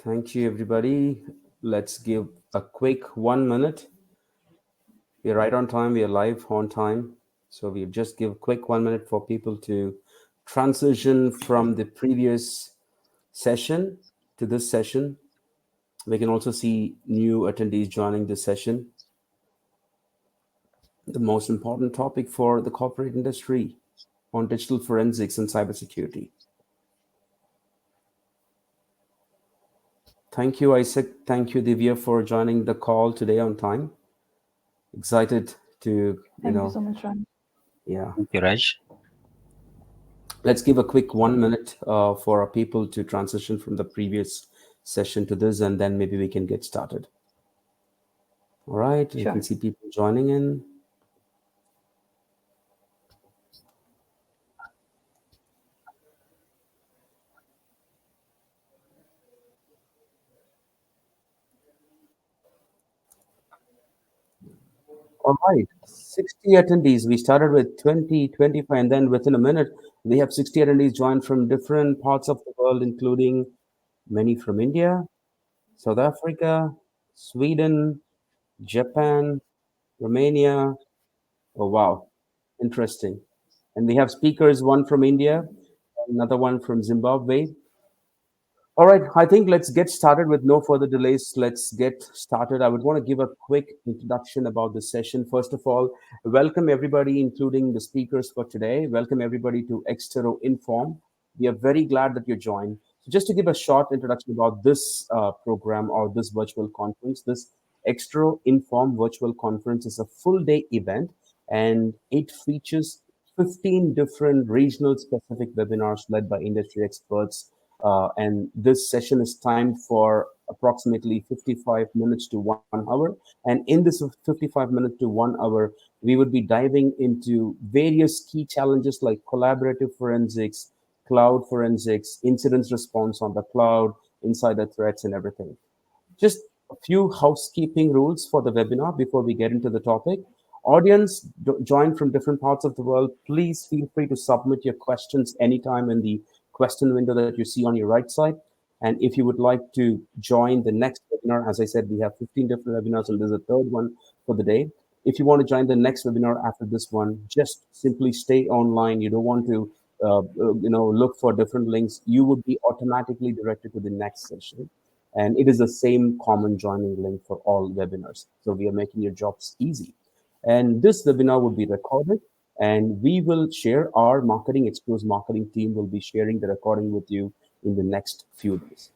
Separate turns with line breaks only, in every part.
Thank you, everybody. Let's give a quick 1 minute. We're right on time. We are live on time. So we'll just give a quick 1 minute for people to transition from the previous session to this session. We can also see new attendees joining this session. The most important topic for the corporate industry on digital forensics and cybersecurity. Thank you, Isaac. Thank you, Divya, for joining the call today on time. Excited to,
Thank you so much, Ron.
yeah.
Thank you, Raj.
Let's give a quick 1 minute for our people to transition from the previous session to this, and then maybe we can get started. All right, you
Sure.
can see people joining in. All right, 60 attendees. We started with 20, 25, and then within a minute, we have 60 attendees joined from different parts of the world, including many from India, South Africa, Sweden, Japan, Romania. Oh, wow, interesting. And we have speakers, one from India, another one from Zimbabwe. All right, I think let's get started with no further delays. Let's get started. I would want to give a quick introduction about this session. First of all, welcome everybody, including the speakers for today. Welcome everybody to Exterro Inform. We are very glad that you joined. So just to give a short introduction about this program or this virtual conference, this Exterro Inform virtual conference is a full day event and it features 15 different regional specific webinars led by industry experts, and this session is timed for approximately 55 minutes to 1 hour. And in this 55 minutes to 1 hour, we would be diving into various key challenges like collaborative forensics, cloud forensics, incident response on the cloud, insider threats, and everything. Just a few housekeeping rules for the webinar before we get into the topic. Audience joined from different parts of the world, please feel free to submit your questions anytime in the question window that you see on your right side. And if you would like to join the next webinar, as I said, we have 15 different webinars and there's a third one for the day. If you want to join the next webinar after this one, just simply stay online. You don't want to look for different links. You would be automatically directed to the next session, and it is the same common joining link for all webinars. So we are making your jobs easy. And this webinar will be recorded, and we will share our marketing exposed marketing team will be sharing the recording with you in the next few days.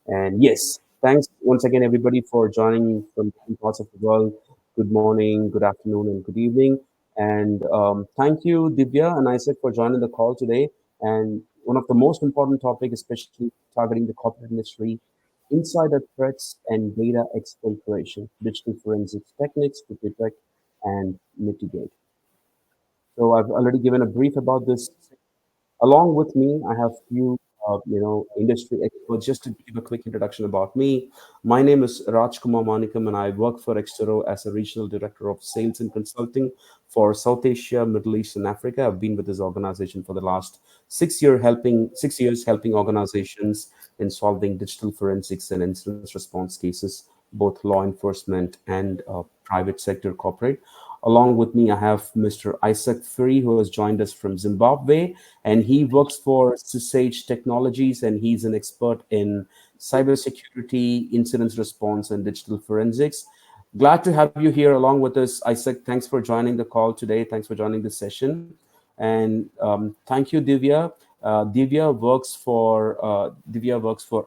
And yes, thanks once again, everybody, for joining from different parts of the world. Good morning, good afternoon, and good evening. And thank you, Divya and Isaac, for joining the call today. And one of the most important topics, especially targeting the corporate industry, insider threats and data exfiltration, digital forensics techniques to detect and mitigate. So I've already given a brief about this. Along with me, I have few, industry experts. Just to give a quick introduction about me, my name is Raj Kumar Manikam, and I work for Exterro as a regional director of sales and consulting for South Asia, Middle East, and Africa. I've been with this organization for the last 6 years, helping organizations in solving digital forensics and incident response cases, both law enforcement and private sector corporate. Along with me, I have Mr. Isaac Fury, who has joined us from Zimbabwe, and he works for Sage Technologies, and he's an expert in cybersecurity, incident response, and digital forensics. Glad to have you here along with us, Isaac. Thanks for joining the call today. Thanks for joining the session, and thank you, Divya. Divya works for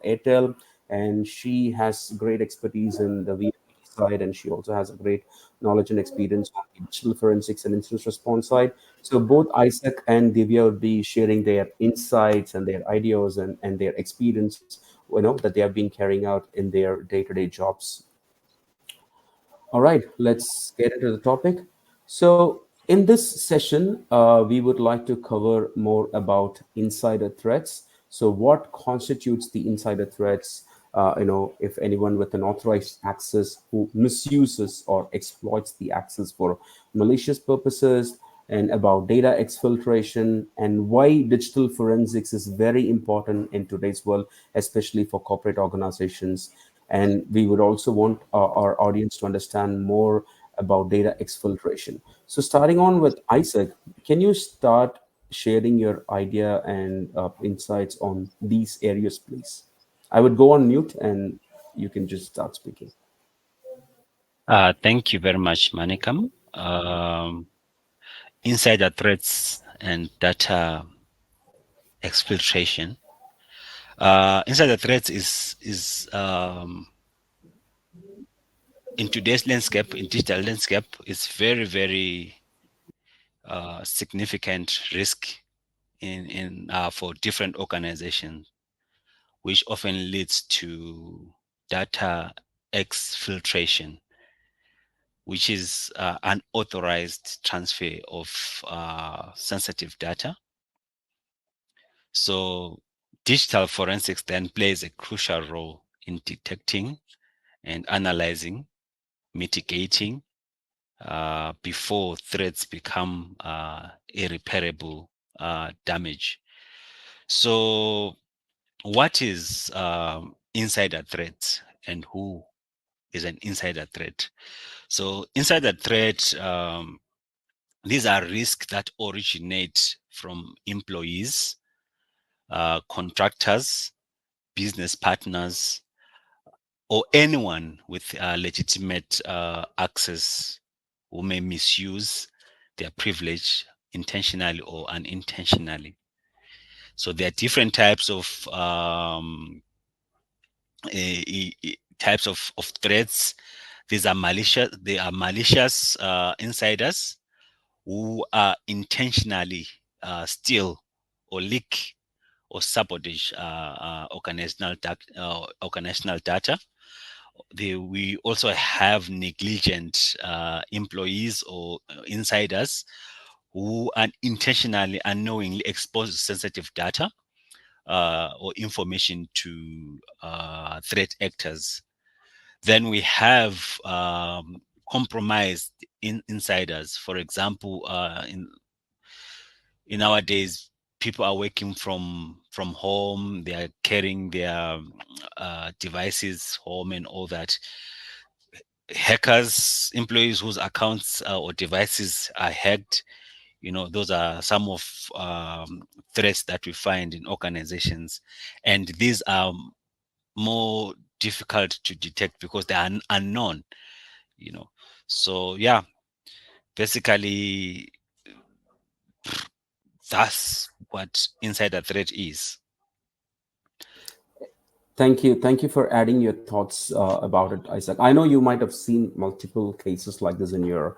Airtel, and she has great expertise in the VLP side, and she also has a great knowledge and experience on the digital forensics and incident response side. So both Isaac and Divya will be sharing their insights and their ideas and their experience, that they have been carrying out in their day-to-day jobs. All right, let's get into the topic. So, in this session, we would like to cover more about insider threats. So, what constitutes the insider threats? If anyone with an authorized access who misuses or exploits the access for malicious purposes, and about data exfiltration and why digital forensics is very important in today's world, especially for corporate organizations. And we would also want our audience to understand more about data exfiltration. So, starting on with Isaac, can you start sharing your idea and insights on these areas, please? I would go on mute and you can just start speaking.
Thank you very much, Manikam. Insider threats and data exfiltration. Insider threats is in today's landscape, in digital landscape, is very significant risk in for different organizations, which often leads to data exfiltration, which is unauthorized transfer of sensitive data. So digital forensics then plays a crucial role in detecting and analyzing, mitigating before threats become irreparable damage. So, what is insider threat and who is an insider threat? So, insider threat, these are risks that originate from employees, contractors, business partners, or anyone with legitimate access who may misuse their privilege intentionally or unintentionally. So there are different types of types of threats. These are malicious. They are malicious insiders who are intentionally steal or leak or sabotage organizational data. We also have negligent employees or insiders who unintentionally, unknowingly expose sensitive data or information to threat actors. Then we have compromised insiders. For example, in nowadays, people are working from home. They are carrying their devices home and all that. Hackers, employees whose accounts or devices are hacked, those are some of threats that we find in organizations, and these are more difficult to detect because they are unknown. you know so yeah, basically that's what insider threat is.
Thank you for adding your thoughts about it, Isaac. I know you might have seen multiple cases like this in your,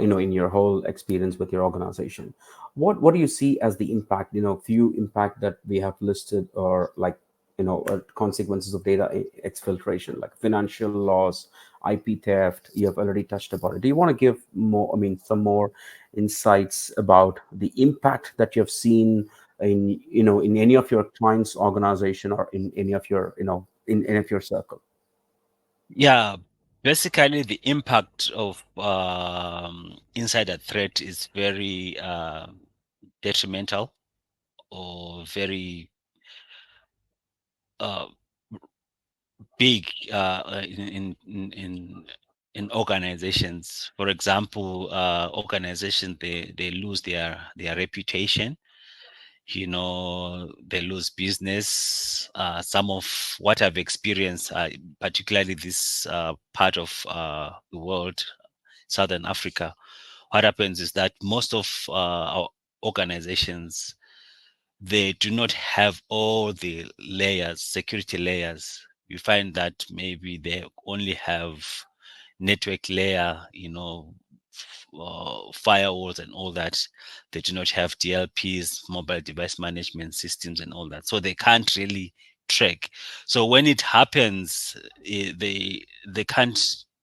in your whole experience with your organization. What do you see as the impact? Few impact that we have listed, or like, consequences of data exfiltration, like financial loss, IP theft. You have already touched about it. Do you want to give more? I mean, some more insights about the impact that you have seen in any of your clients organization, or in any of your in any of your circle.
Yeah, basically the impact of insider threat is very detrimental or very uh, big in organizations. For example, organizations, they lose their reputation. They lose business. Some of what I've experienced, particularly this part of the world, Southern Africa, what happens is that most of our organizations, they do not have all the layers, security layers. You find that maybe they only have network layer, firewalls and all that. They do not have DLPs, mobile device management systems, and all that. So they can't really track. So when it happens, they can't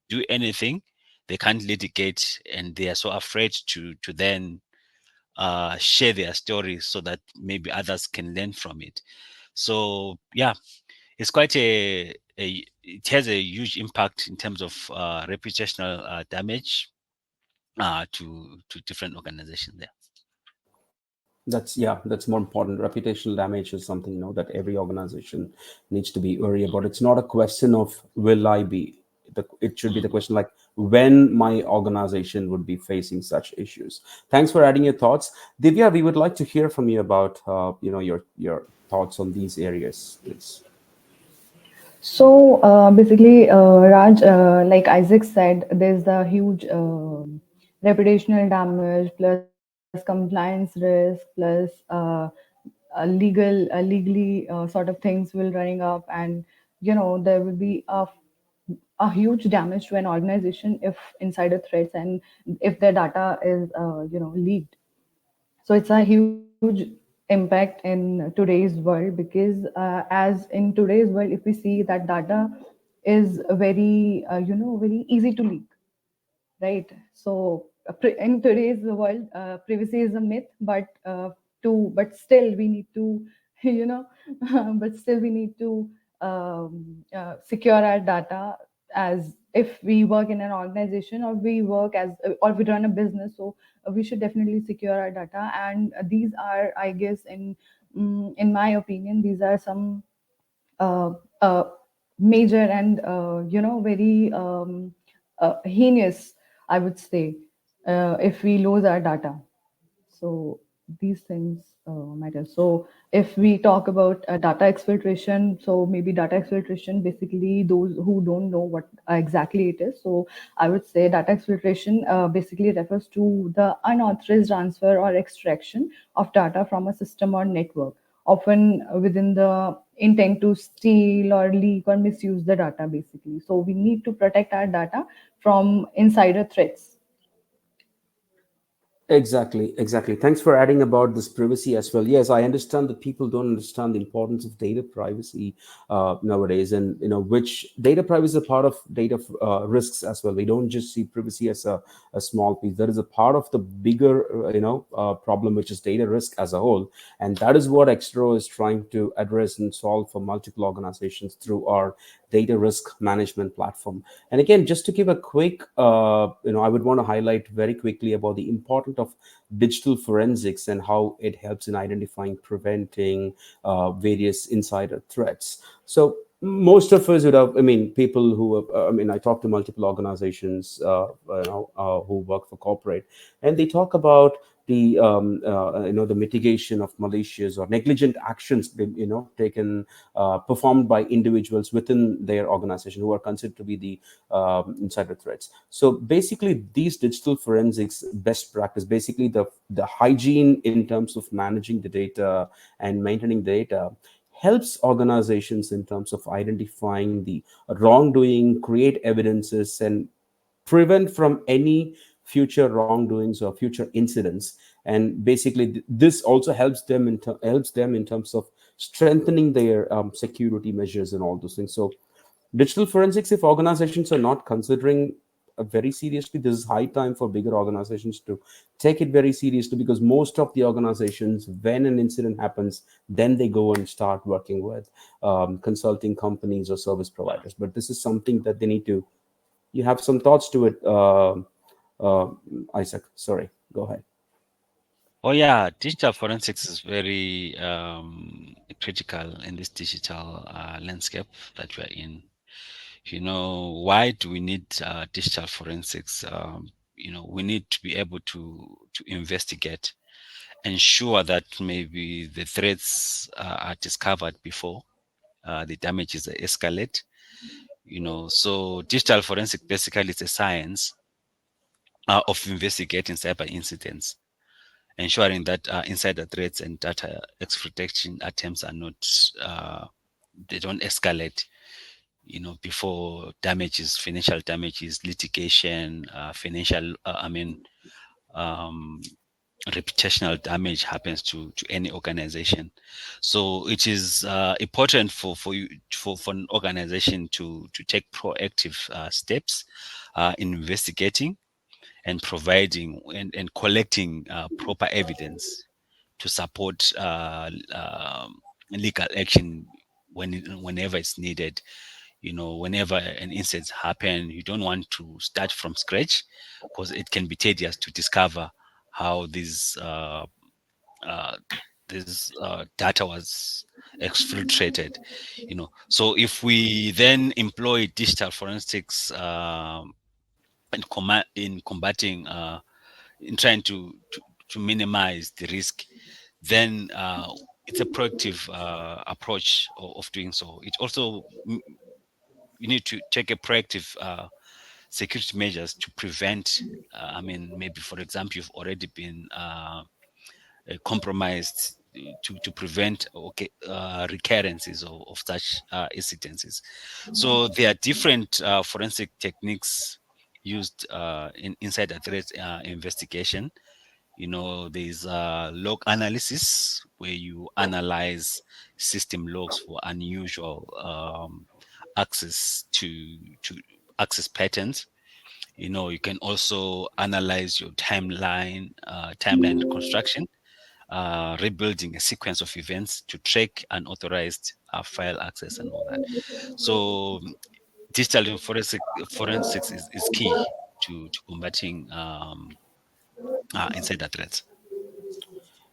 do anything. They can't litigate, and they are so afraid to then share their stories so that maybe others can learn from it. So yeah, it's quite it has a huge impact in terms of reputational damage. to different organizations there.
That's yeah, that's more important. Reputational damage is something that every organization needs to be worried about. It's not a question of will I be. It should be the
Mhm.
question like when my organization would be facing such issues. Thanks for adding your thoughts, Divya. We would like to hear from you about your thoughts on these areas, please.
So basically, Raj, like Isaac said, there's a huge reputational damage plus compliance risk plus legally sort of things will running up, and there will be a huge damage to an organization if insider threats and if their data is leaked. So it's a huge impact in today's world because as in today's world, if we see that data is very very easy to leak, right? So in today's world, privacy is a myth, but still we need to you know but still we need to secure our data, as if we work in an organization or we work as or we run a business. So we should definitely secure our data, and these are, I guess, in my opinion, these are some uh, uh, major and very heinous, I would say, if we lose our data. So these things matter. So if we talk about data exfiltration, so maybe data exfiltration, basically those who don't know what exactly it is. So I would say data exfiltration basically refers to the unauthorized transfer or extraction of data from a system or network, often within the intent to steal or leak or misuse the data, basically. So we need to protect our data from insider threats.
Exactly, exactly. Thanks for adding about this privacy as well. Yes, I understand that people don't understand the importance of data privacy nowadays, and which data privacy is a part of data risks as well. We don't just see privacy as a small piece. That is a part of the bigger, problem, which is data risk as a whole, and that is what Exterro is trying to address and solve for multiple organizations through our data risk management platform. And again, just to give a quick, I would want to highlight very quickly about the importance of digital forensics and how it helps in identifying, preventing various insider threats. So most of us would have, I mean, people who have, I talk to multiple organizations, who work for corporate, and they talk about the mitigation of malicious or negligent actions taken, performed by individuals within their organization who are considered to be the insider threats. So basically, these digital forensics best practice, basically the hygiene in terms of managing the data and maintaining data, helps organizations in terms of identifying the wrongdoing, create evidences, and prevent from any future wrongdoings or future incidents. And basically, this also helps them in terms of strengthening their security measures and all those things. So digital forensics, if organizations are not considering very seriously, this is high time for bigger organizations to take it very seriously, because most of the organizations, when an incident happens, then they go and start working with consulting companies or service providers. But this is something that they need to. You have some thoughts to it, uh, Isaac? Sorry, go ahead.
Oh yeah, digital forensics is very critical in this digital landscape that we're in. Why do we need digital forensics? We need to be able to investigate, ensure that maybe the threats are discovered before the damages escalate. So digital forensic basically is a science of investigating cyber incidents, ensuring that insider threats and data exfiltration attempts are not they don't escalate. Before damages, financial damages, litigation, financial, um, reputational damage happens to any organization. So it is important for you for an organization to take proactive steps in investigating and providing and collecting proper evidence to support legal action whenever it's needed. whenever an incident happen, you don't want to start from scratch because it can be tedious to discover how uh, this data was exfiltrated. So if we then employ digital forensics in combating in trying to minimize the risk, then it's a proactive approach of doing so. It also you need to take a proactive security measures to prevent. Maybe for example, you've already been compromised to prevent recurrences of such incidences. So there are different forensic techniques used in insider threat investigation. There's log analysis where you analyze system logs for unusual access to access patterns. You can also analyze your timeline reconstruction, rebuilding a sequence of events to track unauthorized file access and all that. So digital forensics is key to combating insider threats.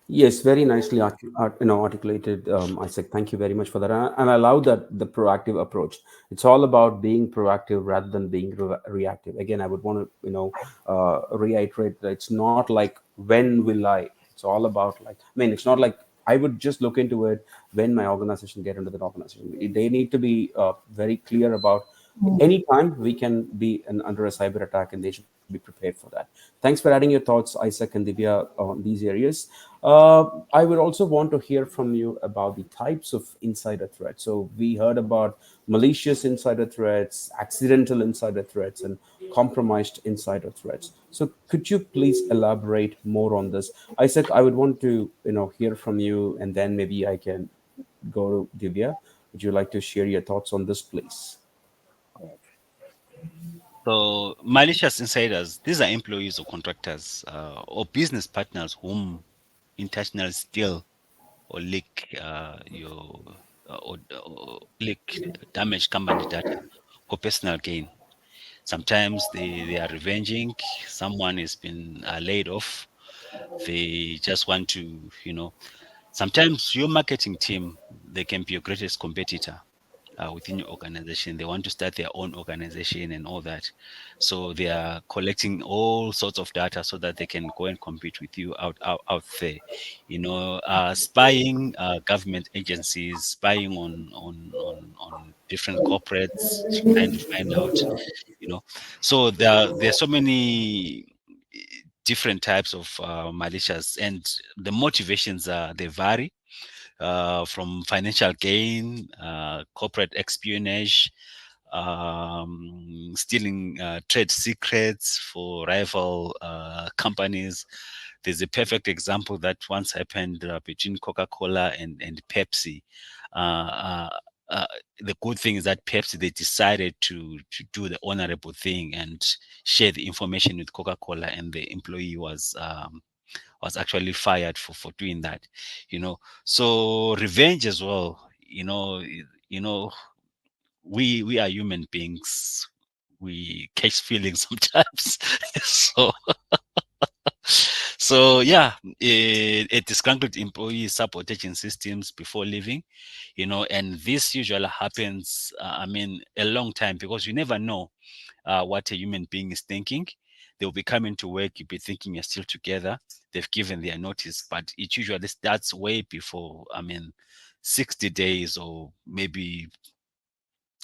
Yes, very nicely articulated, Isaac. Thank you very much for that. And I love that the proactive approach. It's all about being proactive rather than being reactive. Again, I would want to reiterate that it's not like when will I. It's all about like it's not like I would just look into it when my organization get into that organization. They need to be very clear about anytime we can be under a cyber attack, and they should be prepared for that. Thanks for adding your thoughts, Isaac and Divya, on these areas. I would also want to hear from you about the types of insider threats. So we heard about malicious insider threats, accidental insider threats, and compromised insider threats. So could you please elaborate more on this? Isaac, I would want to hear from you, and then maybe I can go to Divya. Would you like to share your thoughts on this, please?
So malicious insiders, these are employees or contractors or business partners whom intentionally steal or leak or leak damage company data for personal gain. Sometimes they are revenging. Someone has been laid off. They just want to, sometimes your marketing team, they can be your greatest competitor within your organization. They want to start their own organization and all that. So they are collecting all sorts of data so that they can go and compete with you out there. Spying government agencies, spying on different corporates, trying to find out. You know, so there are so many different types of malicious, and the motivations they vary from financial gain, corporate espionage, stealing trade secrets for rival companies. There's a perfect example that once happened between Coca-Cola and Pepsi. Uh, uh, uh, the good thing is that Pepsi, they decided to do the honorable thing and share the information with Coca-Cola, and the employee was actually fired for doing that. So revenge as well. You know, we are human beings. We catch feelings sometimes. so yeah, a disgruntled employee is sabotaging systems before leaving. And this usually happens. A long time, because you never know what a human being is thinking. They'll be coming to work, you'll be thinking you're still together. They've given their notice, but it usually starts way before, 60 days or maybe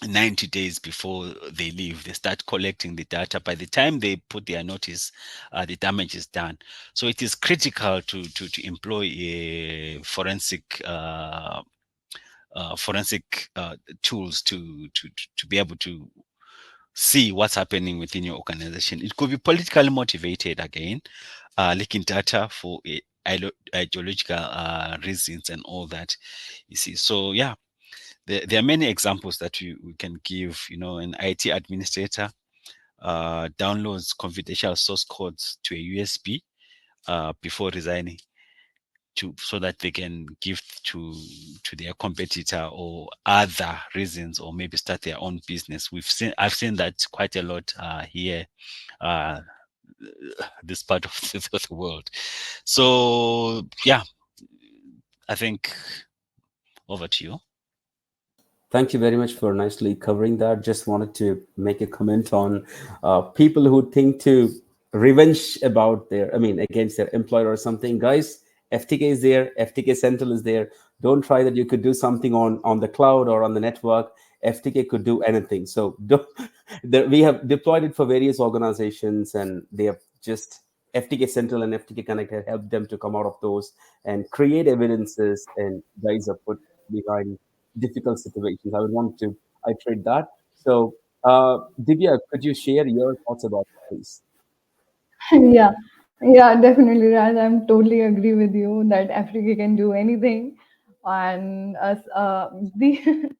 90 days before they leave. They start collecting the data. By the time they put their notice, the damage is done. So it is critical to employ a forensic tools to be able to see what's happening within your organization. It could be politically motivated again, leaking data for ideological reasons and all that. You see, so yeah, there are many examples that we can give. An IT administrator downloads confidential source codes to a USB before resigning. to so that they can give to their competitor or other reasons, or maybe start their own business. I've seen that quite a lot here, uh, this part of the world. So yeah, I think over to you.
Thank you very much for nicely covering that. Just wanted to make a comment on people who think to revenge about their, I mean, against their employer or something. Guys, FTK is there. FTK Central is there. Don't try that you could do something on the cloud or on the network. FTK could do anything. So don't, we have deployed it for various organizations, and they have just FTK Central and FTK Connect have helped them to come out of those and create evidences, and guys are put behind difficult situations. I would want to iterate that. So, Divya, could you share your thoughts about it, please?
Yeah, yeah, definitely, Raj. I'm totally agree with you that Africa can do anything, and us, the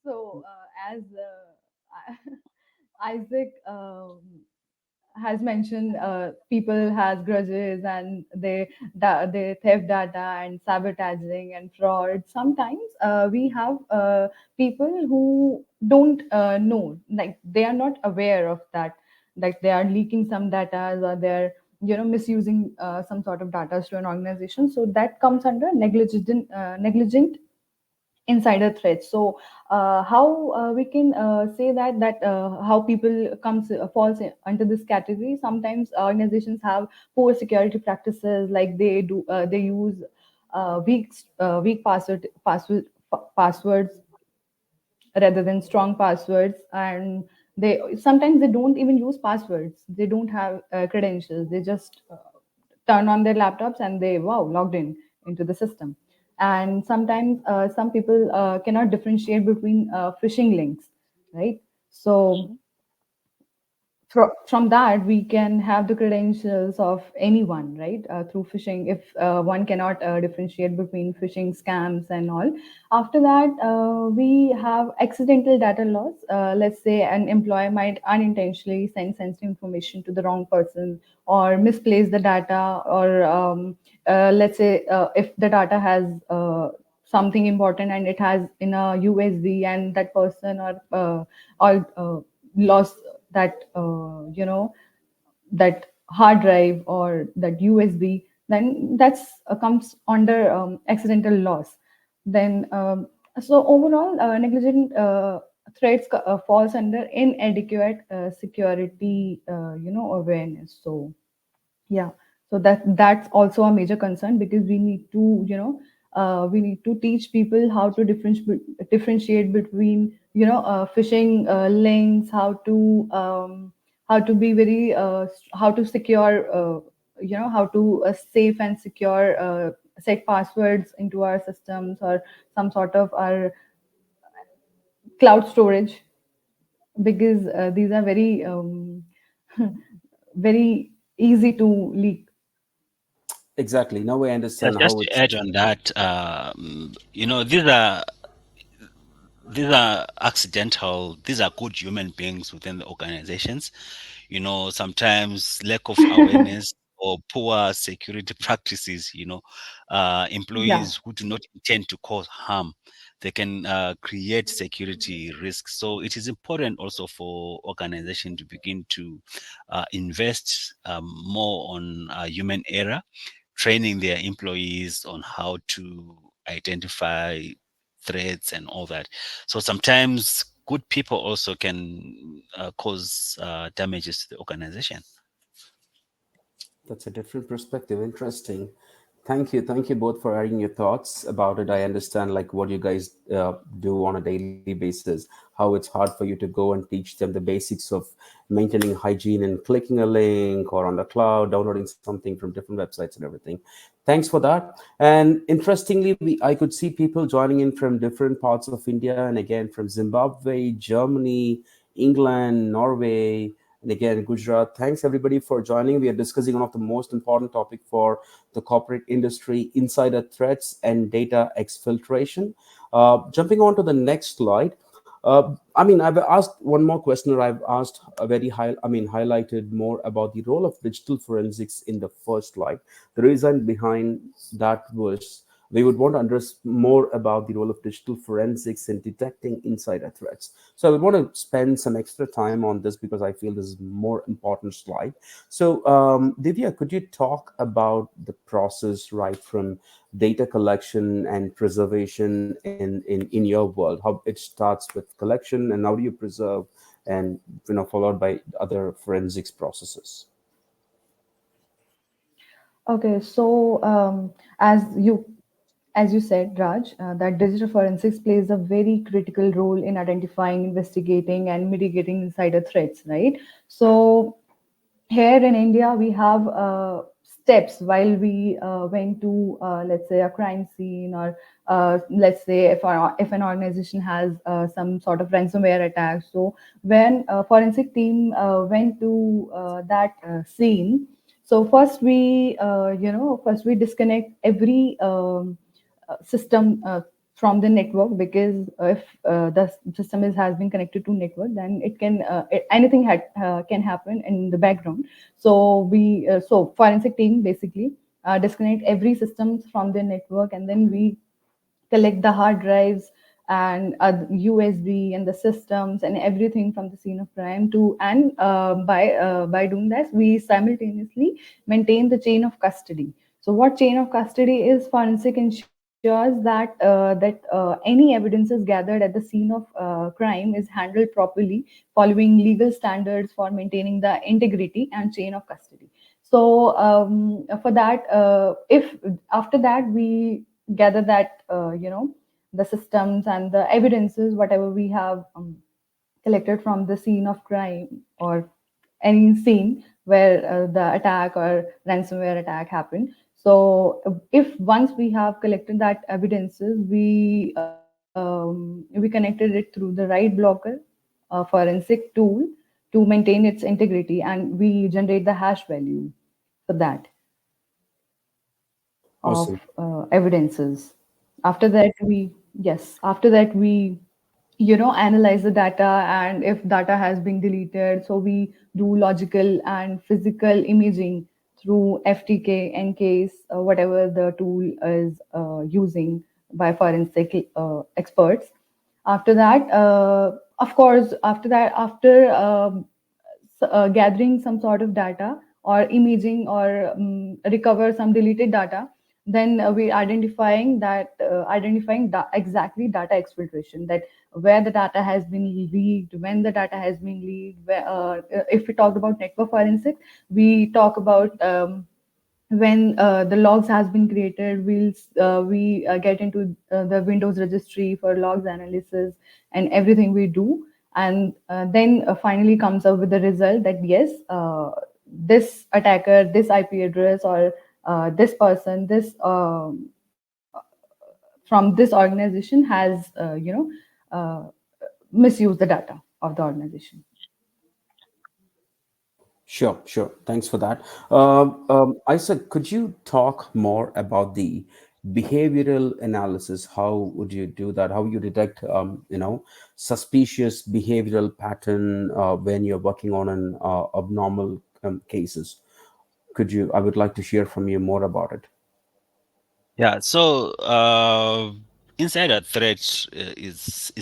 so as Isaac has mentioned, people has grudges and they theft data and sabotaging and fraud. Sometimes we have people who don't know, like they are not aware of that, like they are leaking some data, or they're misusing some sort of data to an organization. So that comes under negligent insider threats. So how we can say that how people comes falls under this category. Sometimes organizations have poor security practices, like they use weak passwords rather than strong passwords, and they sometimes they don't even use passwords, they don't have credentials, they just turn on their laptops and they wow logged in into the system. And sometimes some people cannot differentiate between phishing links, right? So from that we can have the credentials of anyone, right? Through phishing, if one cannot differentiate between phishing scams and all. After that, we have accidental data loss. Let's say an employee might unintentionally send sensitive information to the wrong person, or misplace the data, or let's say if the data has something important and it has in a USB, and that person or lost that that hard drive or that USB, then that's comes under accidental loss. Then so overall, negligent threats falls under inadequate security awareness. So yeah, so that's also a major concern, because we need to we need to teach people how to differentiate between phishing links, how to be very how to secure how to safe and secure set passwords into our systems, or some sort of our cloud storage, because these are very very easy to leak.
Exactly. Now I
Yes,
understand
just
how
to
it's.
add on that, these are accidental, these are good human beings within the organizations. Sometimes lack of awareness or poor security practices,
Yeah.
employees who do not intend to cause harm, they can create security risks. So it is important also for organization to begin to invest more on human error, training their employees on how to identify threats and all that. So sometimes good people also can cause damages to the organization.
That's a different perspective. Interesting. Thank you. Thank you both for adding your thoughts about it. I understand like what you guys do on a daily basis, how it's hard for you to go and teach them the basics of maintaining hygiene and clicking a link or on the cloud, downloading something from different websites and everything. Thanks for that. And interestingly, I could see people joining in from different parts of India, and again from Zimbabwe, Germany, England, Norway, and again Gujarat. Thanks everybody for joining. We are discussing one of the most important topic for the corporate industry: insider threats and data exfiltration. Jumping on to the next slide, I mean, I've asked one more question, or I've asked a very high, I mean, highlighted more about the role of digital forensics in the first slide. The reason behind that was we would want to understand more about the role of digital forensics in detecting insider threats. So I would want to spend some extra time on this because I feel this is more important slide. So, Divya, could you talk about the process right from data collection and preservation in your world, how it starts with collection and how do you preserve, and followed by other forensics processes?
Okay, so as you said, Raj, that digital forensics plays a very critical role in identifying, investigating, and mitigating insider threats, right? So here in India, we have steps while we went to, let's say, a crime scene, or let's say if an organization has some sort of ransomware attack. So when a forensic team went to that scene, so first we disconnect every system from the network, because if the system has been connected to network, then anything can happen in the background. So forensic team basically disconnect every systems from the network, and then we collect the hard drives and USB and the systems and everything from the scene of crime to, and by doing that, we simultaneously maintain the chain of custody. So what chain of custody is? Forensic ensures that any evidences gathered at the scene of crime is handled properly, following legal standards for maintaining the integrity and chain of custody. So for that, if after that we gather that the systems and the evidences, whatever we have collected from the scene of crime, or any scene where the attack or ransomware attack happened. So if once we have collected that evidences, we connected it through the right blocker, a forensic tool, to maintain its integrity, and we generate the hash value for that of
Awesome.
evidences. After that, we analyze the data, and if data has been deleted, so we do logical and physical imaging through FTK, in case whatever the tool is using by forensic experts. After that, of course, after gathering some sort of data, or imaging, or recover some deleted data, then we identifying exactly data exfiltration, that where the data has been leaked, when the data has been leaked. If we talk about network forensics, we talk about when the logs has been created, we get into the Windows registry for logs analysis and everything we do, and then finally comes up with the result that yes, this attacker, this IP address, or this person, this from this organization has uh, misused the data of the organization.
Sure, sure. Thanks for that. Isaac, could you talk more about the behavioral analysis? How would you do that? How you detect, suspicious behavioral pattern when you're working on an abnormal cases? Could you? I would like to hear from you more about it.
Yeah. So insider threat is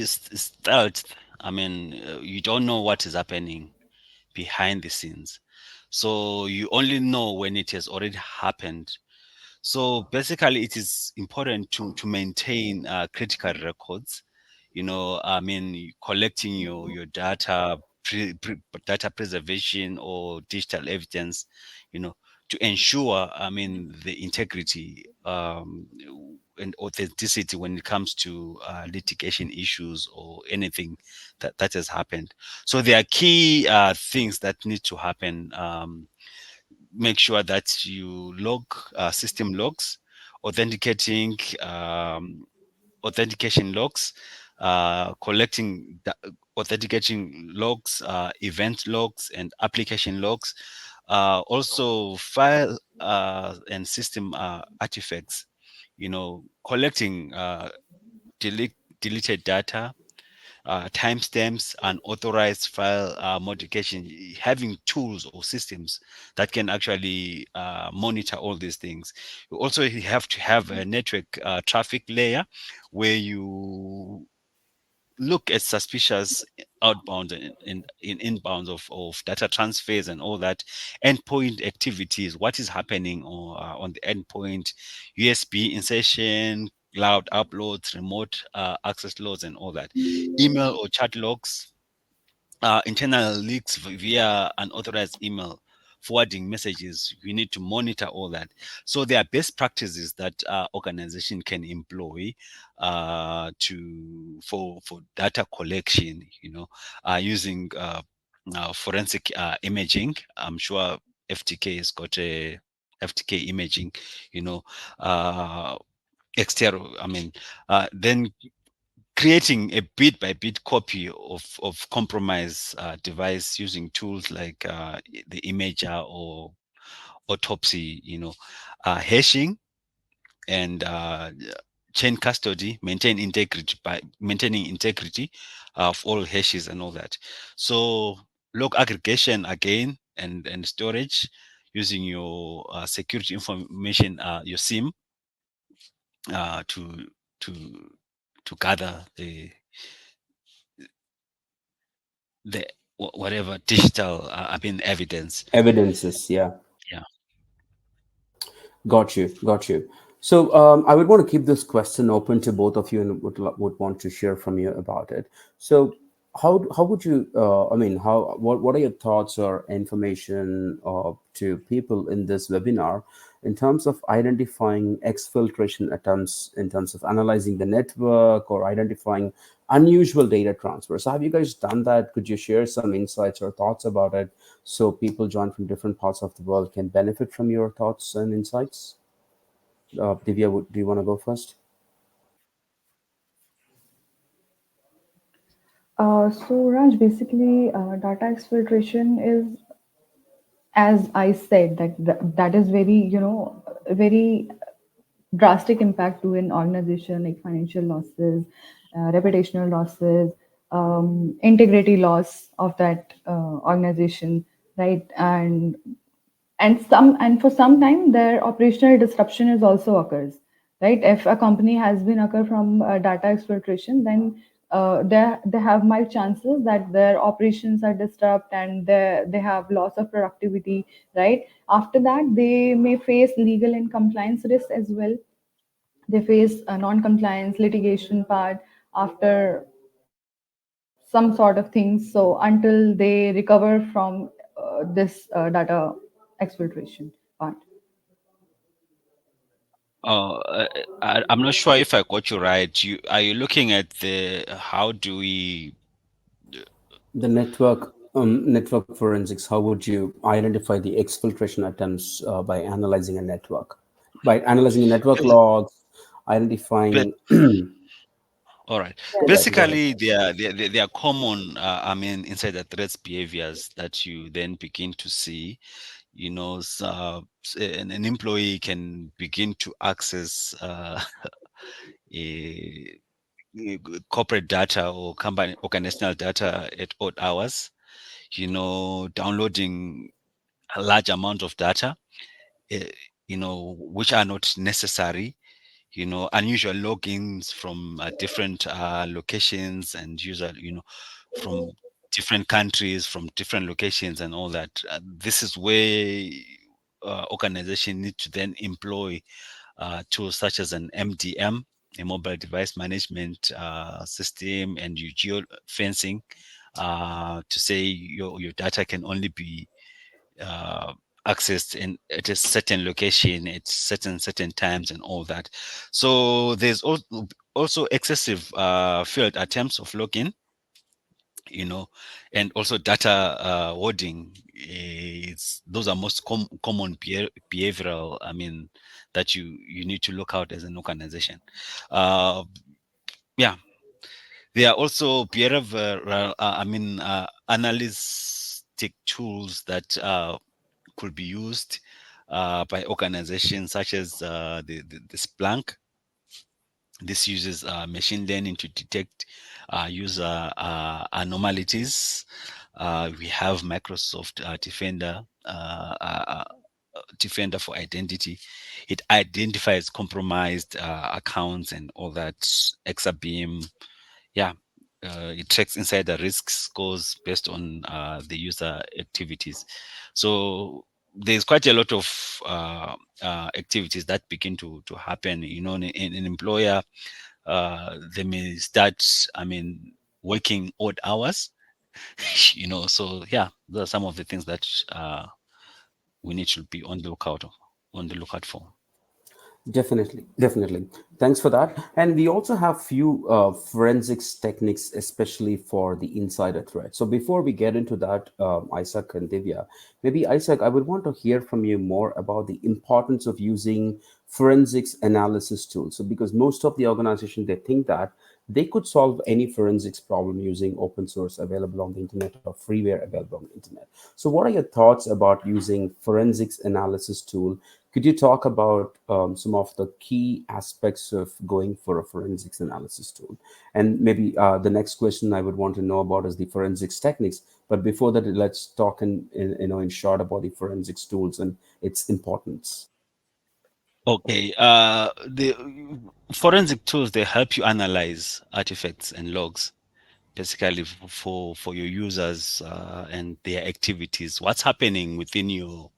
stealth. I mean, you don't know what is happening behind the scenes, so you only know when it has already happened. So basically, it is important to maintain critical records. I mean, collecting your data, data preservation or digital evidence. You know, to ensure, I mean, the integrity and authenticity when it comes to litigation issues or anything that has happened. So there are key things that need to happen. Make sure that you log system logs, authenticating authentication logs, collecting authentication logs, event logs, and application logs. Also, file and system artifacts. Collecting deleted data, timestamps, unauthorized file modification, having tools or systems that can actually monitor all these things. You also have to have a network traffic layer where you look at suspicious outbound in inbounds of data transfers and all that endpoint activities, what is happening on the endpoint, USB insertion, cloud uploads, remote access loads, and all that, email or chat logs, internal leaks via unauthorized email, forwarding messages. You need to monitor all that. So there are best practices that organization can employ for data collection. Using forensic imaging. I'm sure FTK has got a FTK imaging. You know, uh, Exterro. I mean, then creating a bit by bit copy of compromise device using tools like the imager or autopsy, hashing and chain custody, maintain integrity by maintaining integrity of all hashes and all that. So log aggregation again and storage using your security information, your SIM, to to gather the whatever digital evidence.
Evidences, yeah.
Yeah.
Got you, got you. So I would want to keep this question open to both of you and would want to share from you about it. So how would you? I mean, how what are your thoughts or information to people in this webinar in terms of identifying exfiltration attempts, in terms of analyzing the network or identifying unusual data transfers? So have you guys done that? Could you share some insights or thoughts about it so people join from different parts of the world can benefit from your thoughts and insights? Divya, do you want to go first?
So Raj, basically, data exfiltration is, as I said, that is very, very drastic impact to an organization, like financial losses, reputational losses, integrity loss of that organization, right? And for some time their operational disruption is also occurs, right? If a company has been occur from data exfiltration, then they have mild chances that their operations are disturbed and they have loss of productivity, right? After that they may face legal and compliance risks as well. They face a non-compliance litigation part after some sort of things, so until they recover from this data exfiltration part.
I'm not sure if I got you right. Are you looking at the how do we?
The network forensics. How would you identify the exfiltration attempts by analyzing a network? By analyzing network
Bas-
logs,
ba-
identifying.
All right.
Go ahead. Go ahead.
Basically, they are common. Insider threats behaviors that you then begin to see. An employee can begin to access a, corporate data or company organizational data at odd hours. Downloading a large amount of data, eh, which are not necessary. Unusual logins from different locations and user, from different countries, from different locations, and all that. This is where organization need to then employ tools such as an MDM, a mobile device management system, and your geo fencing, to say your data can only be uh, accessed in at a certain location at certain times and all that. So there's also excessive failed attempts of login, you know, and also data hoarding. Those are most common behavioral. That you need to look out as an organization. Uh, yeah, there are also behavioral. Analytic tools that could be used by organizations such as the Splunk. This uses machine learning to detect user anomalies. We have Microsoft Defender. Defender for identity. It identifies compromised accounts and all that. Exabeam, yeah, it tracks insider risk scores based on the user activities. So there's quite a lot of activities that begin to happen. You know, in an employer, they may start, I mean, working odd hours. You know, so yeah, those are some of the things that we need to be on the lookout for.
Definitely, definitely. Thanks for that. And we also have few forensics techniques, especially for the insider threat. So before we get into that, Isaac and Divya, maybe Isaac, I would want to hear from you more about the importance of using forensics analysis tools. So because most of the organization they think that they could solve any forensics problem using open source available on the internet or freeware available on the internet. So what are your thoughts about using forensics analysis tool? Could you talk about some of the key aspects of going for a forensics analysis tool? And maybe the next question I would want to know about is the forensics techniques. But before that, let's talk in short about the forensics tools and its importance.
Okay, the forensic tools, they help you analyze artifacts and logs, basically for your users and their activities. What's happening within your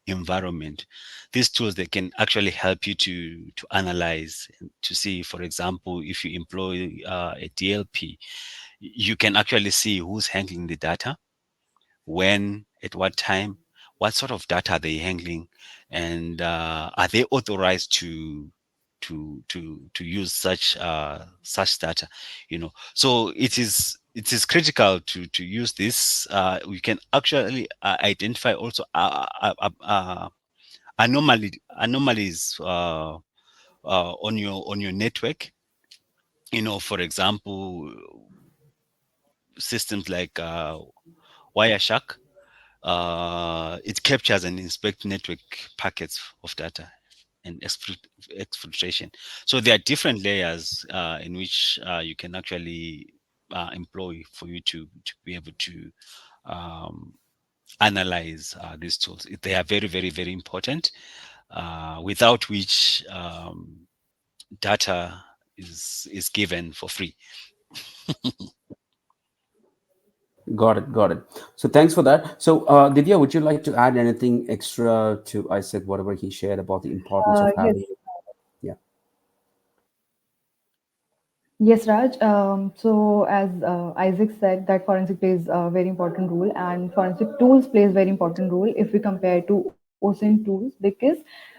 environment? These tools, they can actually help you to analyze and to see, for example, if you employ a DLP, you can actually see who's handling the data, when, at what time, what sort of data are they handling, and are they authorized to use such data? You know, so it is critical to use this. We can actually identify also anomalies on your network. You know, for example, systems like Wireshark. It captures and inspects network packets of data and exfiltration. So there are different layers in which you can actually employ for you to be able to um, analyze these tools. They are very, very, very important. Without which data is given for free.
Got it, got it. So thanks for that. So Divya, would you like to add anything extra to Isaac, whatever he shared about the importance of
Yes.
having? Yeah.
Yes, Raj. So as Isaac said, that forensic plays a very important role, and forensic tools plays very important role if we compare to OSINT tools, because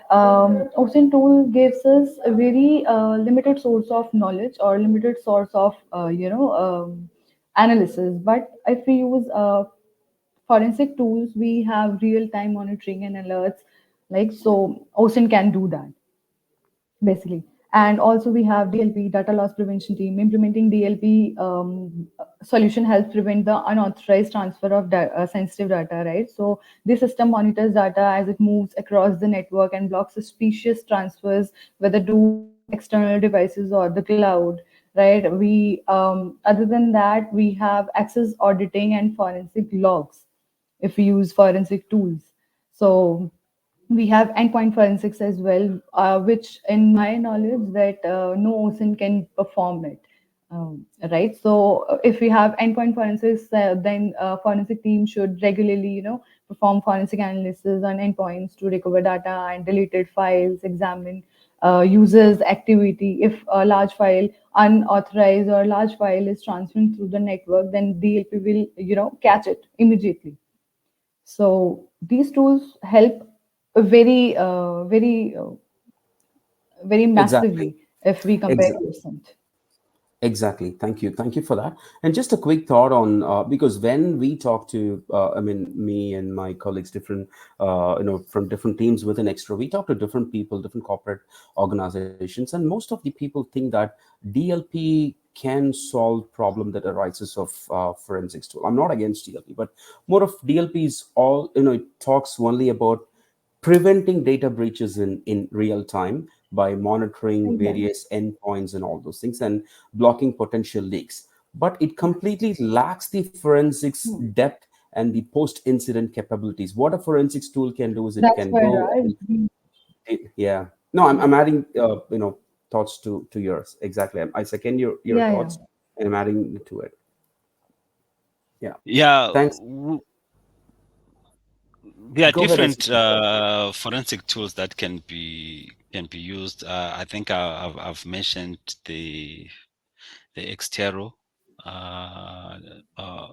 OSINT tool gives us a very limited source of knowledge or limited source of analysis. But if we use forensic tools, we have real time monitoring and alerts. Like, so OSINT can do that basically. And also we have DLP, data loss prevention team. Implementing DLP solution helps prevent the unauthorized transfer of sensitive data, right? So this system monitors data as it moves across the network and blocks suspicious transfers, whether to external devices or the cloud, right? We other than that, we have access auditing and forensic logs if we use forensic tools. So we have endpoint forensics as well, which, in my knowledge, that no OSINT can perform it. Right. So if we have endpoint forensics, then forensic team should regularly, perform forensic analysis on endpoints to recover data and deleted files, examine users' activity. If a large file, unauthorized or large file, is transferring through the network, then DLP will, catch it immediately. So these tools help very
Exactly.
massively if we compare
Exactly.
to percent.
Exactly. Thank you for that. And just a quick thought on because when we talk to, I mean, me and my colleagues, different, from different teams within Extra, we talk to different people, different corporate organizations, and most of the people think that DLP can solve problem that arises of forensics tool. I'm not against DLP, but more of DLP is all, it talks only about preventing data breaches in real time by monitoring
Exactly.
various endpoints and all those things and blocking potential leaks. but it completely lacks the forensics
Hmm.
depth and the post-incident capabilities. What a forensics tool can do is it
That's
can
why,
go
Raj.
and yeah. No, I'm adding thoughts to yours exactly. I second your
Yeah, yeah.
thoughts and I'm adding to it. Yeah.
Yeah,
Thanks.
there are
Go ahead,
different
Isaac.
forensic tools that can be used. I think I've mentioned the Exterro uh, uh,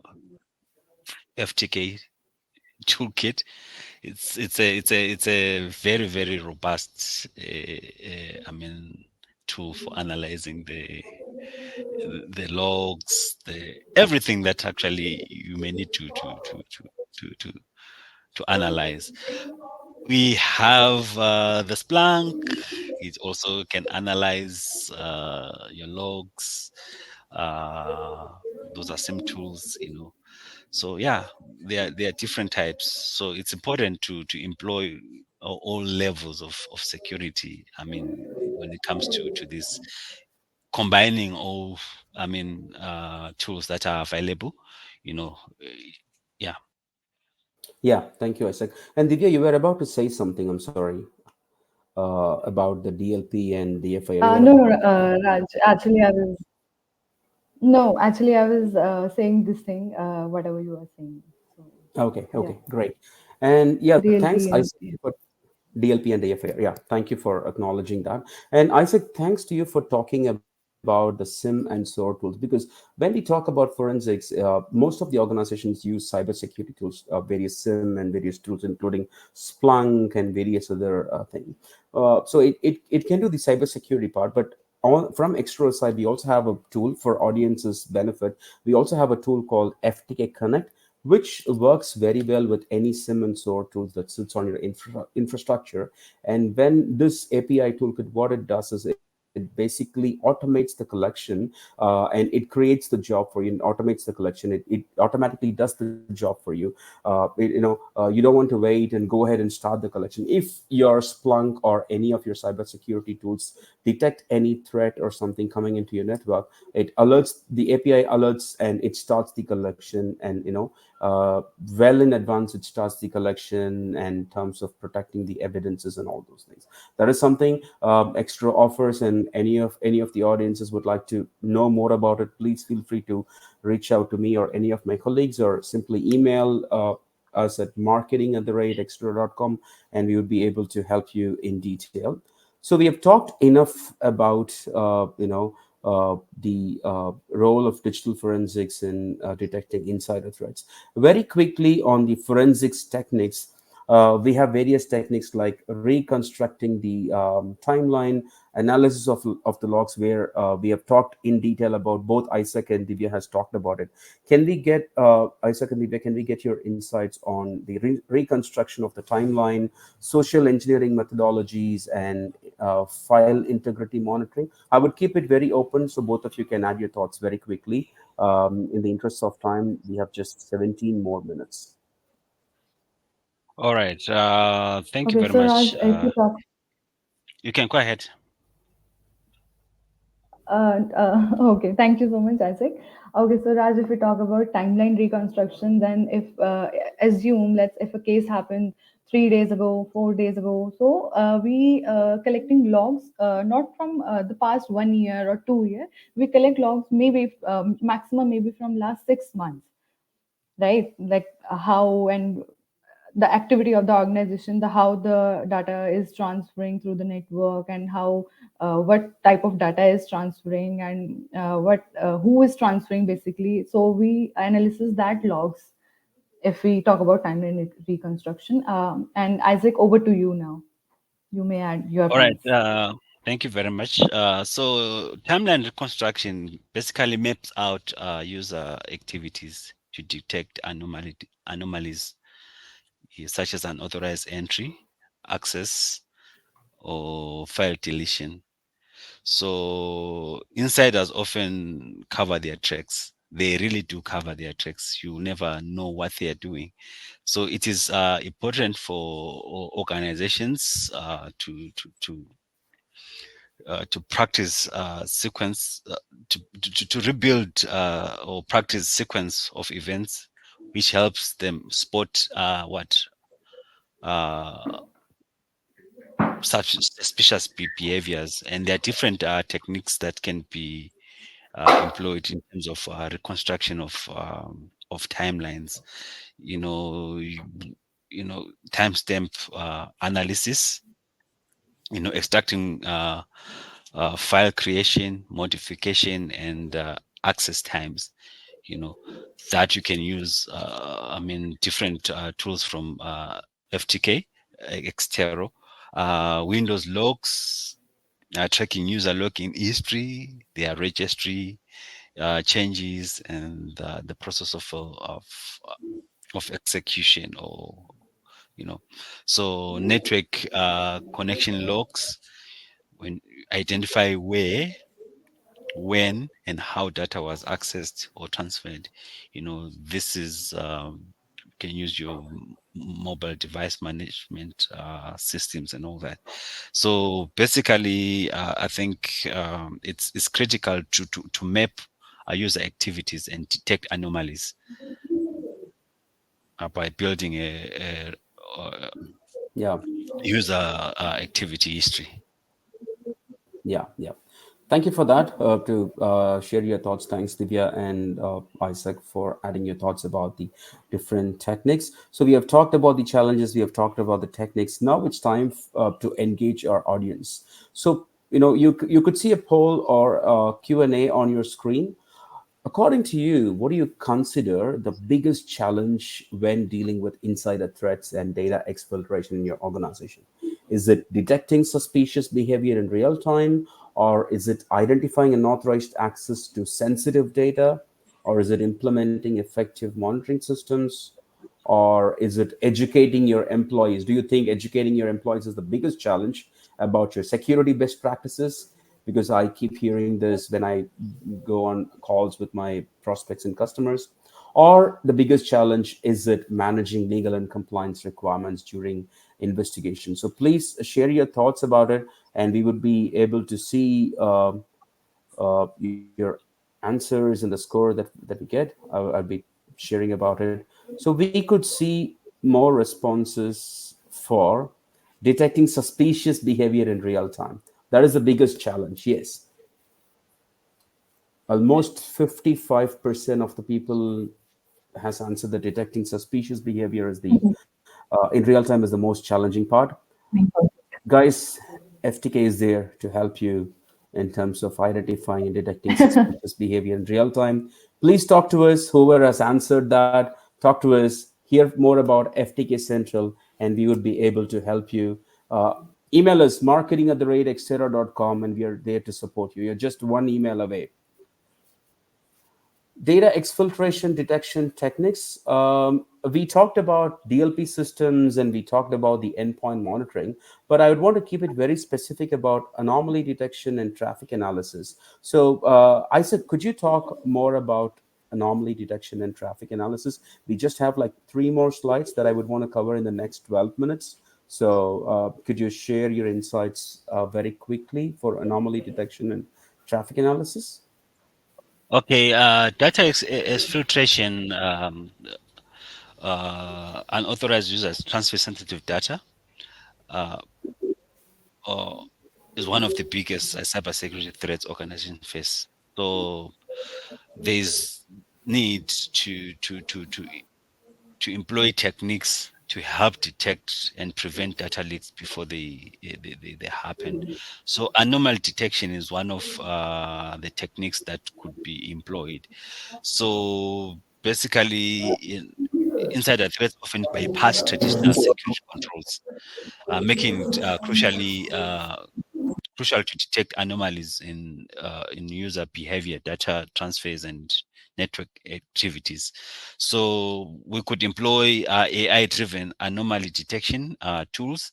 FTK toolkit. It's a very robust I mean tool for analyzing the logs, the everything that actually you may need to to analyze. We have the Splunk. It also can analyze your logs. Uh, those are some tools, you know. So yeah, there are different types. So it's important to employ all levels of security. I mean, when it comes to this combining all, I mean, tools that are available, you know, yeah.
Yeah, thank you, Isaac. And Divya, you were about to say something. I'm sorry about the DLP and the FIR. You were
No,
about
no,
to.
Raj. Actually, I was no. Actually, I was saying this thing. Whatever you are saying. So
Okay,
yeah,
okay, great. And yeah, thanks,
DLP
Isaac,
and
for DLP and AFAR. Yeah, thank you for acknowledging that. And Isaac, thanks to you for talking about the SIM and SOAR tools because when we talk about forensics, most of the organizations use cybersecurity tools, various SIM and various tools, including Splunk and various other things. So it can do the cybersecurity part, but from external side, we also have a tool for audiences' benefit. We also have a tool called FTK Connect, which works very well with any SIM and SOAR tools that sits on your infrastructure. And when this API toolkit, what it does is it basically automates the collection and it creates the job for you and automates the collection. It automatically does the job for you. You don't want to wait and go ahead and start the collection. If your Splunk or any of your cybersecurity tools detect any threat or something coming into your network, it alerts the API alerts and it starts the collection. And well in advance it starts the collection and in terms of protecting the evidences and all those things. That is something extra offers, and any of the audiences would like to know more about it, please feel free to reach out to me or any of my colleagues, or simply email us at marketing@extra.com, and we would be able to help you in detail. So we have talked enough about the role of digital forensics in detecting insider threats. Very quickly on the forensics techniques, we have various techniques like reconstructing the timeline, analysis of the logs, where we have talked in detail about. Both Isaac and Divya has talked about it. Can we get Isaac and Divya? Can we get your insights on the reconstruction of the timeline, social engineering methodologies, and file integrity monitoring? I would keep it very open so both of you can add your thoughts very quickly. In the interest of time, we have just 17 more minutes.
All right. Thank you
okay.
very
So Raj,
much.
if you talk
You can go ahead.
Okay, thank you so much, Isaac. Okay, so Raj, if we talk about timeline reconstruction, then if assume let's if a case happened 3 days ago, 4 days ago, so we collecting logs not from the past 1 year or 2 year. We collect logs maybe maximum maybe from last 6 months, right? Like how and the activity of the organization, the how the data is transferring through the network, and how what type of data is transferring, and what who is transferring basically. So we analysis that logs if we talk about timeline reconstruction. And Isaac, over to you now. You may add your
All right.
points.
Thank you very much. So timeline reconstruction basically maps out user activities to detect anomalies such as unauthorized entry, access, or file deletion. So insiders often cover their tracks. They really do cover their tracks. You never know what they are doing. So it is important for organizations to to practice sequence to rebuild or practice sequence of events, which helps them spot what uh, such suspicious behaviors. And there are different techniques that can be employed in terms of reconstruction of timelines. You know, timestamp analysis. Extracting file creation, modification, and access times. You know that you can use. I mean, different tools from FTK, Exterro, Windows logs, tracking user login history, their registry changes, and the process of execution, or you know so network connection logs, when identify where, when, and how data was accessed or transferred. This is you can use your mobile device management systems and all that. So basically, I think it's critical to map user activities and detect anomalies by building a
Yeah.
user activity history.
Yeah, yeah. Thank you for that. To share your thoughts. Thanks, Divya and Isaac, for adding your thoughts about the different techniques. So we have talked about the challenges. We have talked about the techniques. Now it's time to engage our audience. So you could see a poll or Q&A on your screen. According to you, what do you consider the biggest challenge when dealing with insider threats and data exfiltration in your organization? Is it detecting suspicious behavior in real time, or is it identifying unauthorized access to sensitive data, or is it implementing effective monitoring systems, or is it educating your employees? Do you think educating your employees is the biggest challenge about your security best practices? Because I keep hearing this when I go on calls with my prospects and customers. Or the biggest challenge is it managing legal and compliance requirements during investigation? So please share your thoughts about it, and we would be able to see your answers and the score that we get. I'll be sharing about it. So we could see more responses for detecting suspicious behavior in real time. That is the biggest challenge. Yes, almost 55% of the people has answered that detecting suspicious behavior is the in real time is the most challenging part. Guys, FTK is there to help you in terms of identifying and detecting suspicious behavior in real time. Please talk to us. Whoever has answered that, talk to us, hear more about FTK Central, and we would be able to help you. Email us marketing@exterra.com, and we are there to support you. You're just one email away. Data exfiltration detection techniques. We talked about DLP systems and we talked about the endpoint monitoring, but I would want to keep it very specific about anomaly detection and traffic analysis. So, Isaac, could you talk more about anomaly detection and traffic analysis? We just have like three more slides that I would want to cover in the next 12 minutes. So, could you share your insights very quickly for anomaly detection and traffic analysis?
Okay, data exfiltration, unauthorized users transfer sensitive data, uh, or is one of the biggest cybersecurity threats organizations face. So there's need to employ techniques to help detect and prevent data leaks before they happen. So anomaly detection is one of the techniques that could be employed. So basically, insider threats often bypass traditional security controls, making it crucial to detect anomalies in user behavior, data transfers, and network activities. So we could employ AI-driven anomaly detection tools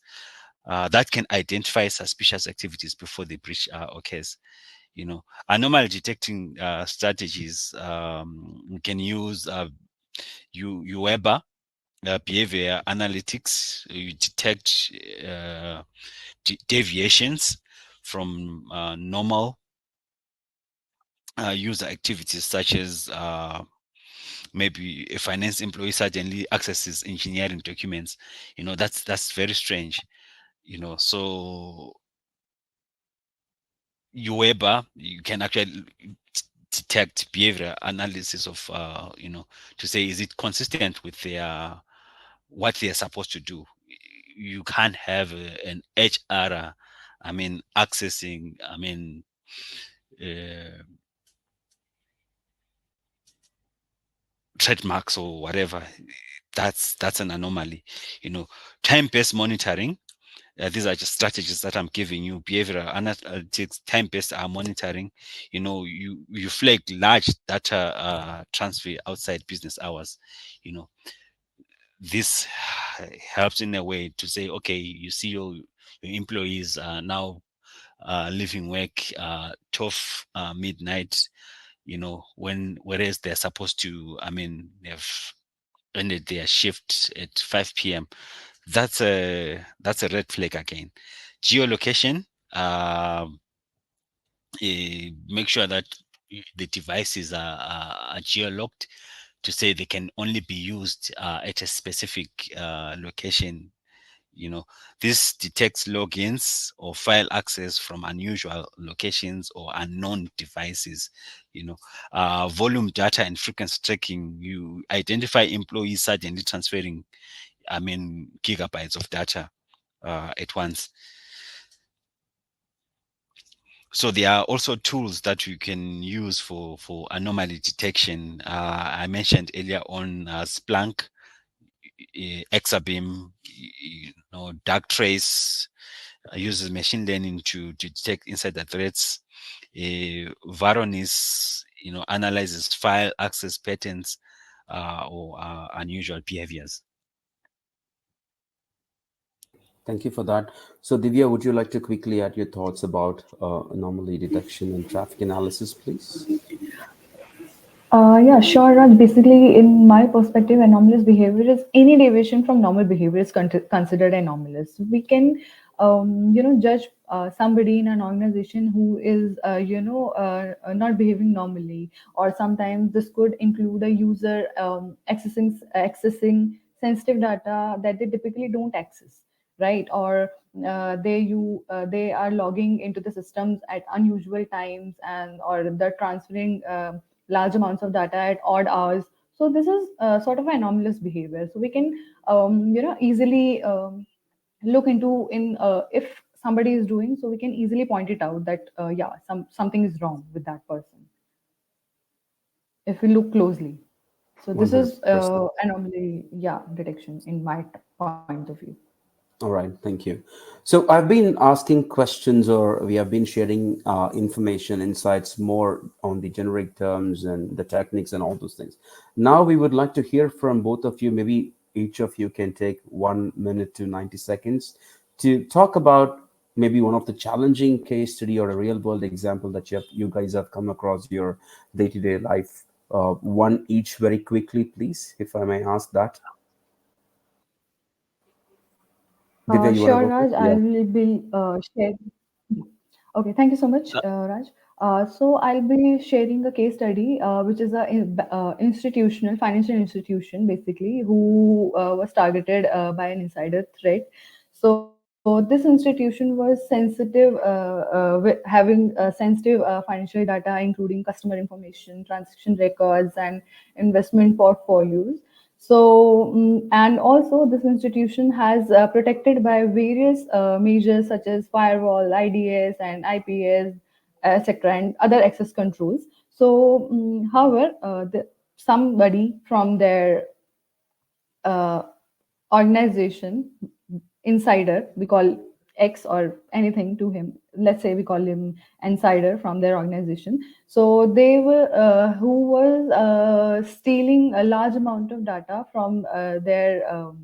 that can identify suspicious activities before the breach occurs. Anomaly detecting strategies, we can use UEBA, behavior analytics. You detect deviations from normal user activities, such as maybe a finance employee suddenly accesses engineering documents. That's very strange. So you can actually detect behavior analysis of to say, is it consistent with their what they are supposed to do. You can't have an HR, accessing, uh, trademarks or whatever. That's an anomaly. You know, time-based monitoring. These are just strategies that I'm giving you. Behavioral analytics, time-based monitoring. You flag large data transfer outside business hours. You know, this helps in a way to say, okay, you see your employees are now leaving work 12 midnight, whereas they're supposed to, they've ended their shift at 5 p.m. That's a red flag again. Geolocation. Make sure that the devices are geolocked to say they can only be used at a specific location. This detects logins or file access from unusual locations or unknown devices. Volume data and frequency tracking. You identify employees suddenly transferring, gigabytes of data at once. So there are also tools that you can use for anomaly detection. I mentioned earlier on Splunk, Exabeam, Darktrace uses machine learning to detect insider threats. Varonis, analyzes file access patterns or unusual behaviors.
Thank you for that. So, Divya, would you like to quickly add your thoughts about anomaly detection and traffic analysis, please?
Yeah, sure, Raj. Basically, in my perspective, anomalous behavior is any deviation from normal behavior is considered anomalous. We can, judge somebody in an organization who is, not behaving normally, or sometimes this could include a user accessing sensitive data that they typically don't access, right? Or they are logging into the systems at unusual times, and or they're transferring large amounts of data at odd hours. So this is sort of anomalous behavior. So we can easily look into in if somebody is doing, so we can easily point it out that yeah, something is wrong with that person if we look closely. So this is
100%.
anomaly, yeah, detection in my point of view.
All right, thank you. So I've been asking questions, or we have been sharing information, insights more on the generic terms and the techniques and all those things. Now we would like to hear from both of you. Maybe each of you can take 1 minute to 90 seconds to talk about maybe one of the challenging case study or a real world example that you guys have come across your day-to-day life. One each very quickly, please, if I may ask that. Divya, you want to
Sure,
go
Raj.
first?
I
Yeah.
will be sharing. Okay, thank you so much,
Uh,
Raj. So I'll be sharing a case study, which is a institutional financial institution, basically, who was targeted by an insider threat. So this institution was sensitive, having sensitive financial data, including customer information, transaction records, and investment portfolios. So, and also this institution has protected by various measures such as firewall, IDS, and IPS, etc., and other access controls. So, however, somebody from their uh, organization, insider, we call X or anything to him, let's say we call him insider from their organization. So they were who was stealing a large amount of data from the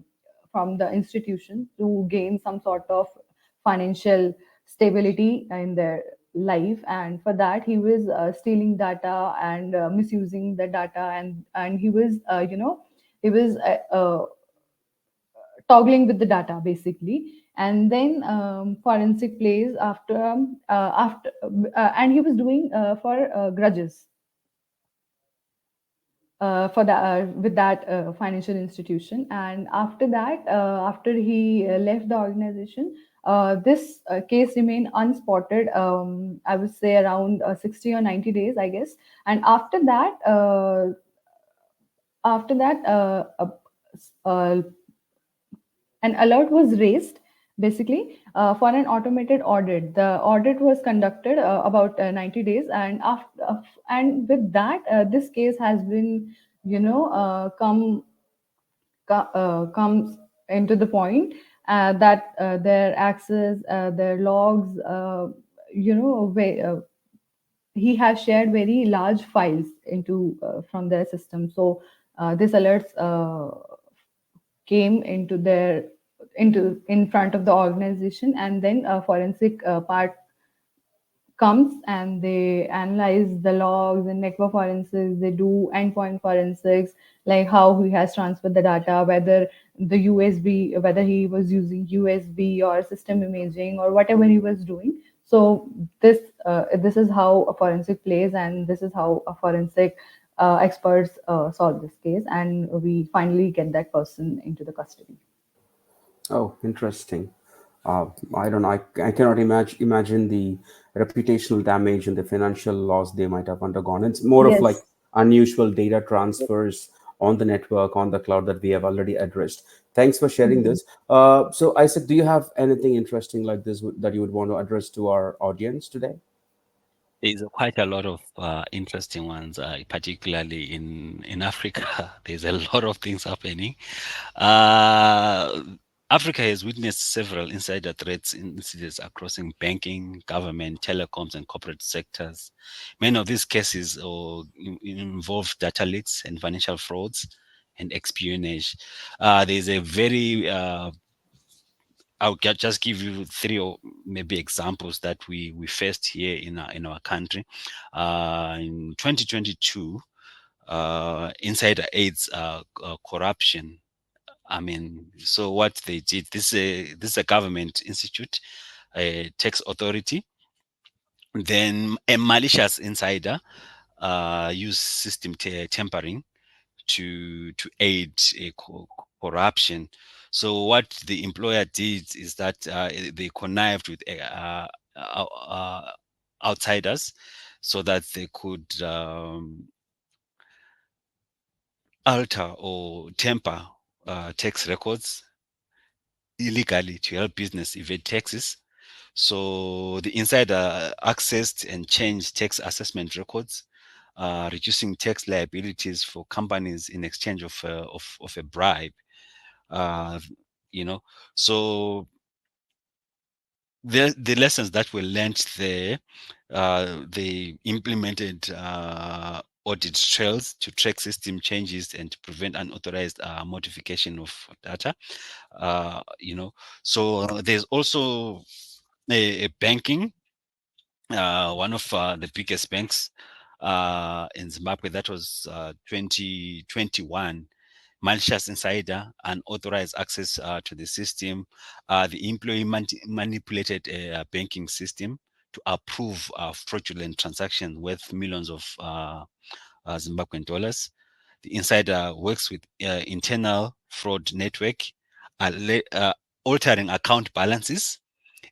institution to gain some sort of financial stability in their life. And for that he was stealing data and misusing the data, and he was he was toggling with the data basically. And then forensic plays after and he was doing for grudges for that with that financial institution. And after that, after he left the organization, this case remained unspotted, I would say around 60 or 90 days, I guess. And after that uh, an alert was raised basically for an automated audit. The audit was conducted about 90 days, and after and with that, this case has been, comes into the point that their access, their logs, he has shared very large files into from their system. So this alerts came into their into in front of the organization, and then a forensic part comes and they analyze the logs and network forensics. They do endpoint forensics, like how he has transferred the data, whether the USB, whether he was using USB or system imaging or whatever he was doing. So this is how a forensic plays, and this is how a forensic experts solve this case, and we finally get that person into the custody.
Oh, interesting. I don't know. I cannot imagine the reputational damage and the financial loss they might have undergone. It's more of like
Yes.
unusual data transfers on the network, on the cloud that we have already addressed. Thanks for sharing
Mhm.
this. So, Isaac, do you have anything interesting like this that you would want to address to our audience today?
There's quite a lot of interesting ones, particularly in Africa. There's a lot of things happening. Uh, Africa has witnessed several insider threats incidents across in banking, government, telecoms, and corporate sectors. Many of these cases involve data leaks and financial frauds and espionage. There's a very just give you three or maybe examples that we faced here in our country. In 2022, insider aids corruption. I mean, so what they did, this is a government institute, a tax authority. Then a malicious insider use system tampering to aid corruption. So what the employer did is that they connived with outsiders so that they could alter or temper tax records illegally to help business evade taxes. So the insider accessed and changed tax assessment records, reducing tax liabilities for companies in exchange of a bribe. Uh, you know, so the lessons that were learned there, they implemented audit trails to track system changes and to prevent unauthorized modification of data. You know, so there's also a banking, one of the biggest banks in Zimbabwe. That was 2021. Malicious insider, unauthorized access to the system. The employee manipulated a banking system to approve fraudulent transactions worth millions of Zimbabwean dollars. The insider works with internal fraud network, altering account balances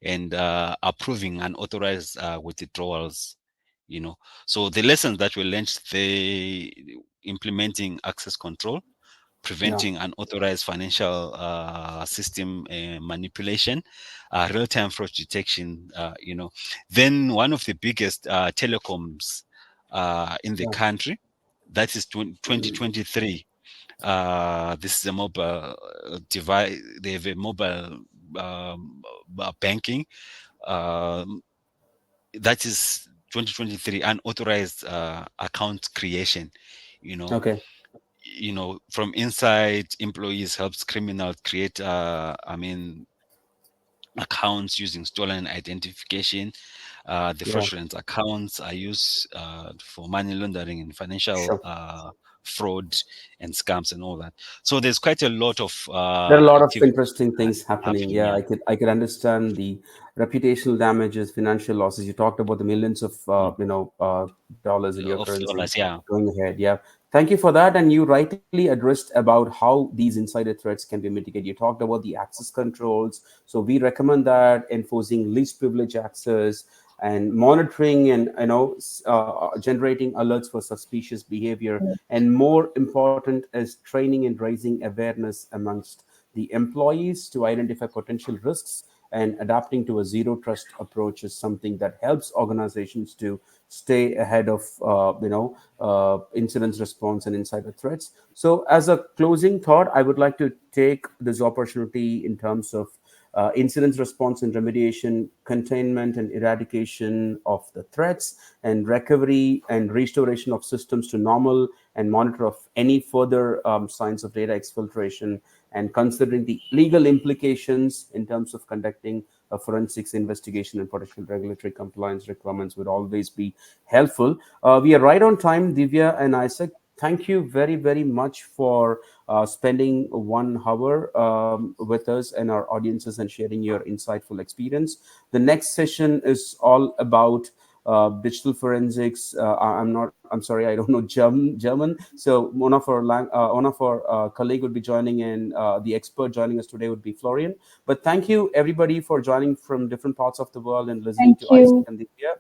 and approving unauthorized withdrawals. You know, so the lessons that were learned, they implementing access control,
Yeah,
preventing unauthorized financial system manipulation, real-time fraud detection. Then one of the biggest telecoms in the
yeah.
country, that is 2023. This is a mobile device. They have a mobile banking. Um, that is 2023 unauthorized account creation. You know,
Okay.
from inside, employees helps criminals create accounts using stolen identification. The
Yeah.
fraudulent accounts are used for money laundering and financial
Sure.
fraud and scams and all that. So there's quite a lot of
There are a lot of
activity
interesting things happening.
happening.
Yeah,
Yeah.
I could understand the reputational damages, financial losses. You talked about the millions of
Mm.
dollars in your
Of
currency
dollars. Yeah.
going ahead. Yeah, thank you for that. And you rightly addressed about how these insider threats can be mitigated. You talked about the access controls. So we recommend that enforcing least privilege access and monitoring and generating alerts for suspicious behavior, and more important is training and raising awareness amongst the employees to identify potential risks, and adapting to a zero trust approach is something that helps organizations to stay ahead of incidents response and insider threats. So as a closing thought, I would like to take this opportunity in terms of incident response and remediation, containment and eradication of the threats, and recovery and restoration of systems to normal, and monitor of any further signs of data exfiltration, and considering the legal implications in terms of conducting a forensics investigation and potential regulatory compliance requirements would always be helpful. We are right on time, Divya and Isaac. Thank you very, very much for spending 1 hour with us and our audiences and sharing your insightful experience. The next session is all about digital forensics. I'm not. I'm sorry, I don't know German. So one of our colleague would be joining in. The expert joining us today would be Florian. But thank you everybody for joining from different parts of the world and listening
Thank
to Isaac
you.
and Divya,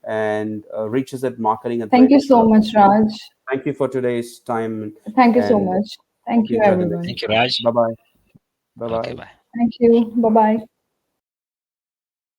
and reach us at marketing at the
Thank
rate
you
of
so much, Raj.
Thank you for today's time,
Thank you so
and
much.
hope
Thank
you
you,
enjoy the next
everyone.
Thank you,
session.
Raj.
Bye bye. Bye
Okay,
bye.
bye.
Thank you. Bye bye.